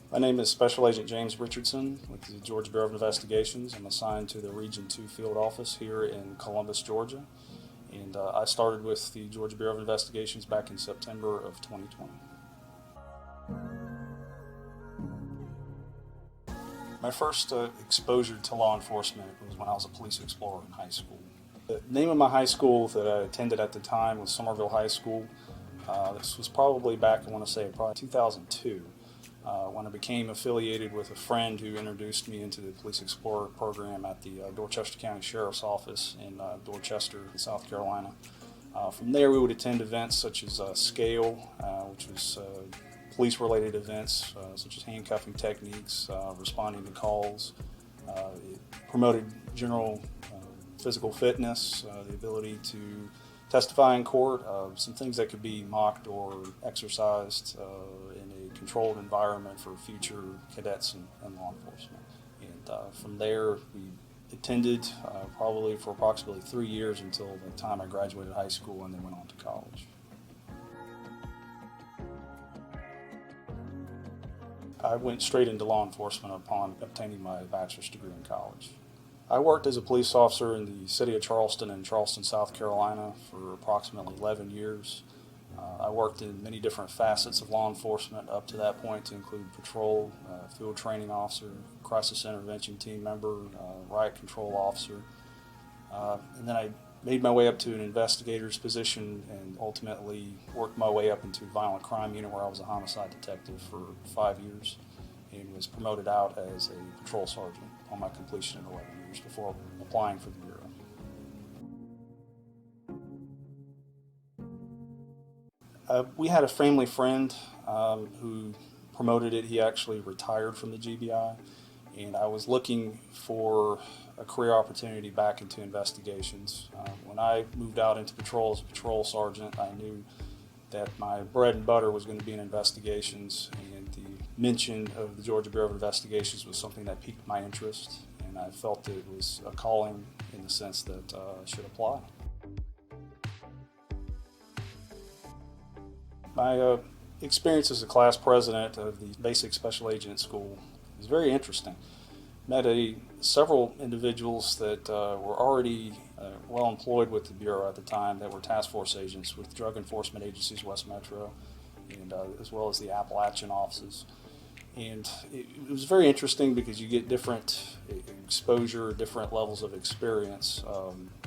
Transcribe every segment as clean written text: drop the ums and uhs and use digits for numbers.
My name is Special Agent James Richardson with the Georgia Bureau of Investigations. I'm assigned to the Region 2 Field Office here in Columbus, Georgia. And I started with the Georgia Bureau of Investigations back in September of 2020. My first exposure to law enforcement was when I was a police explorer in high school. The name of my high school that I attended at the time was Somerville High School. This was probably back, I want to say, probably 2002. When I became affiliated with a friend who introduced me into the Police Explorer program at the Dorchester County Sheriff's Office in Dorchester, South Carolina. From there, we would attend events such as Scale, which was police-related events such as handcuffing techniques, responding to calls. It promoted general physical fitness, the ability to testify in court, some things that could be mocked or exercised in a controlled environment for future cadets and law enforcement. And from there, we attended probably for approximately 3 years until the time I graduated high school and then went on to college. I went straight into law enforcement upon obtaining my bachelor's degree in college. I worked as a police officer in the city of Charleston in Charleston, South Carolina for approximately 11 years. I worked in many different facets of law enforcement up to that point to include patrol, field training officer, crisis intervention team member, riot control officer. And then I made my way up to an investigator's position and ultimately worked my way up into a violent crime unit where I was a homicide detective for 5 years and was promoted out as a patrol sergeant on my completion of 11 years before applying for the Bureau. We had a family friend who promoted it. He actually retired from the GBI, and I was looking for a career opportunity back into investigations. When I moved out into patrol as a patrol sergeant, I knew that my bread and butter was going to be in investigations, and the mention of the Georgia Bureau of Investigations was something that piqued my interest, and I felt that it was a calling in the sense that I should apply. My experience as a class president of the Basic Special Agent School was very interesting. Met several individuals that were already well employed with the Bureau at the time that were task force agents with Drug Enforcement Agencies West Metro, and as well as the Appalachian offices. And it was very interesting because you get different exposure, different levels of experience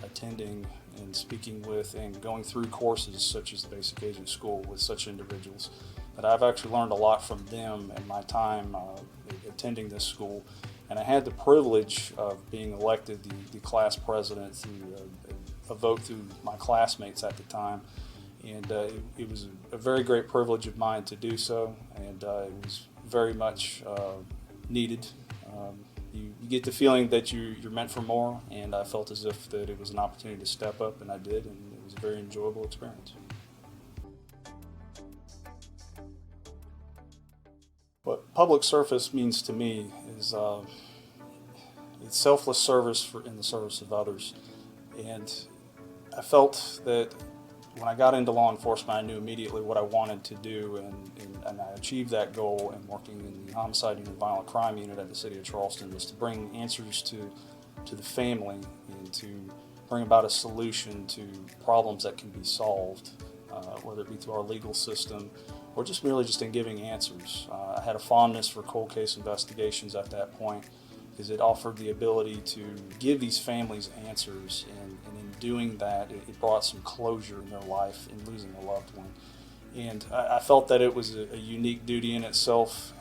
attending and speaking with and going through courses such as the Basic Agent School with such individuals. That I've actually learned a lot from them in my time attending this school. And I had the privilege of being elected the class president through a vote through my classmates at the time. And it was a very great privilege of mine to do so, and it was very much needed. You get the feeling that you're meant for more, and I felt as if that it was an opportunity to step up, and I did, and it was a very enjoyable experience. What public service means to me is it's selfless service in the service of others. And I felt that when I got into law enforcement, I knew immediately what I wanted to do, and I achieved that goal in working in the homicide unit, violent crime unit at the city of Charleston, was to bring answers to the family and to bring about a solution to problems that can be solved, whether it be through our legal system or just merely just in giving answers. I had a fondness for cold case investigations at that point because it offered the ability to give these families answers, and in doing that, it brought some closure in their life in losing a loved one. And I felt that it was a unique duty in itself.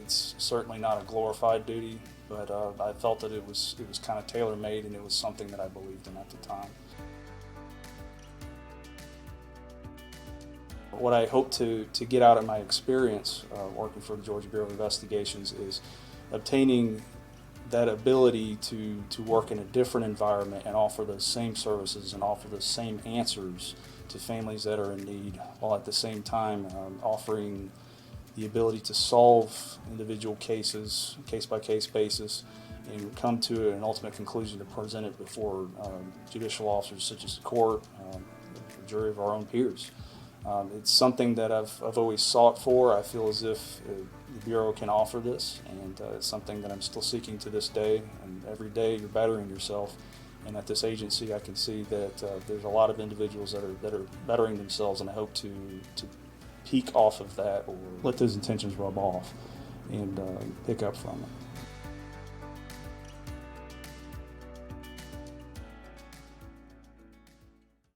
It's certainly not a glorified duty, but I felt that it was kind of tailor-made, and it was something that I believed in at the time. What I hope to get out of my experience working for the Georgia Bureau of Investigations is obtaining that ability to work in a different environment and offer those same services and offer the same answers to families that are in need, while at the same time offering the ability to solve individual cases, case-by-case basis, and come to an ultimate conclusion to present it before judicial officers such as the court, a jury of our own peers. It's something that I've always sought for. I feel as if the Bureau can offer this, and it's something that I'm still seeking to this day. And every day you're bettering yourself. And at this agency, I can see that there's a lot of individuals that are bettering themselves, and I hope to peak off of that or let those intentions rub off and pick up from it.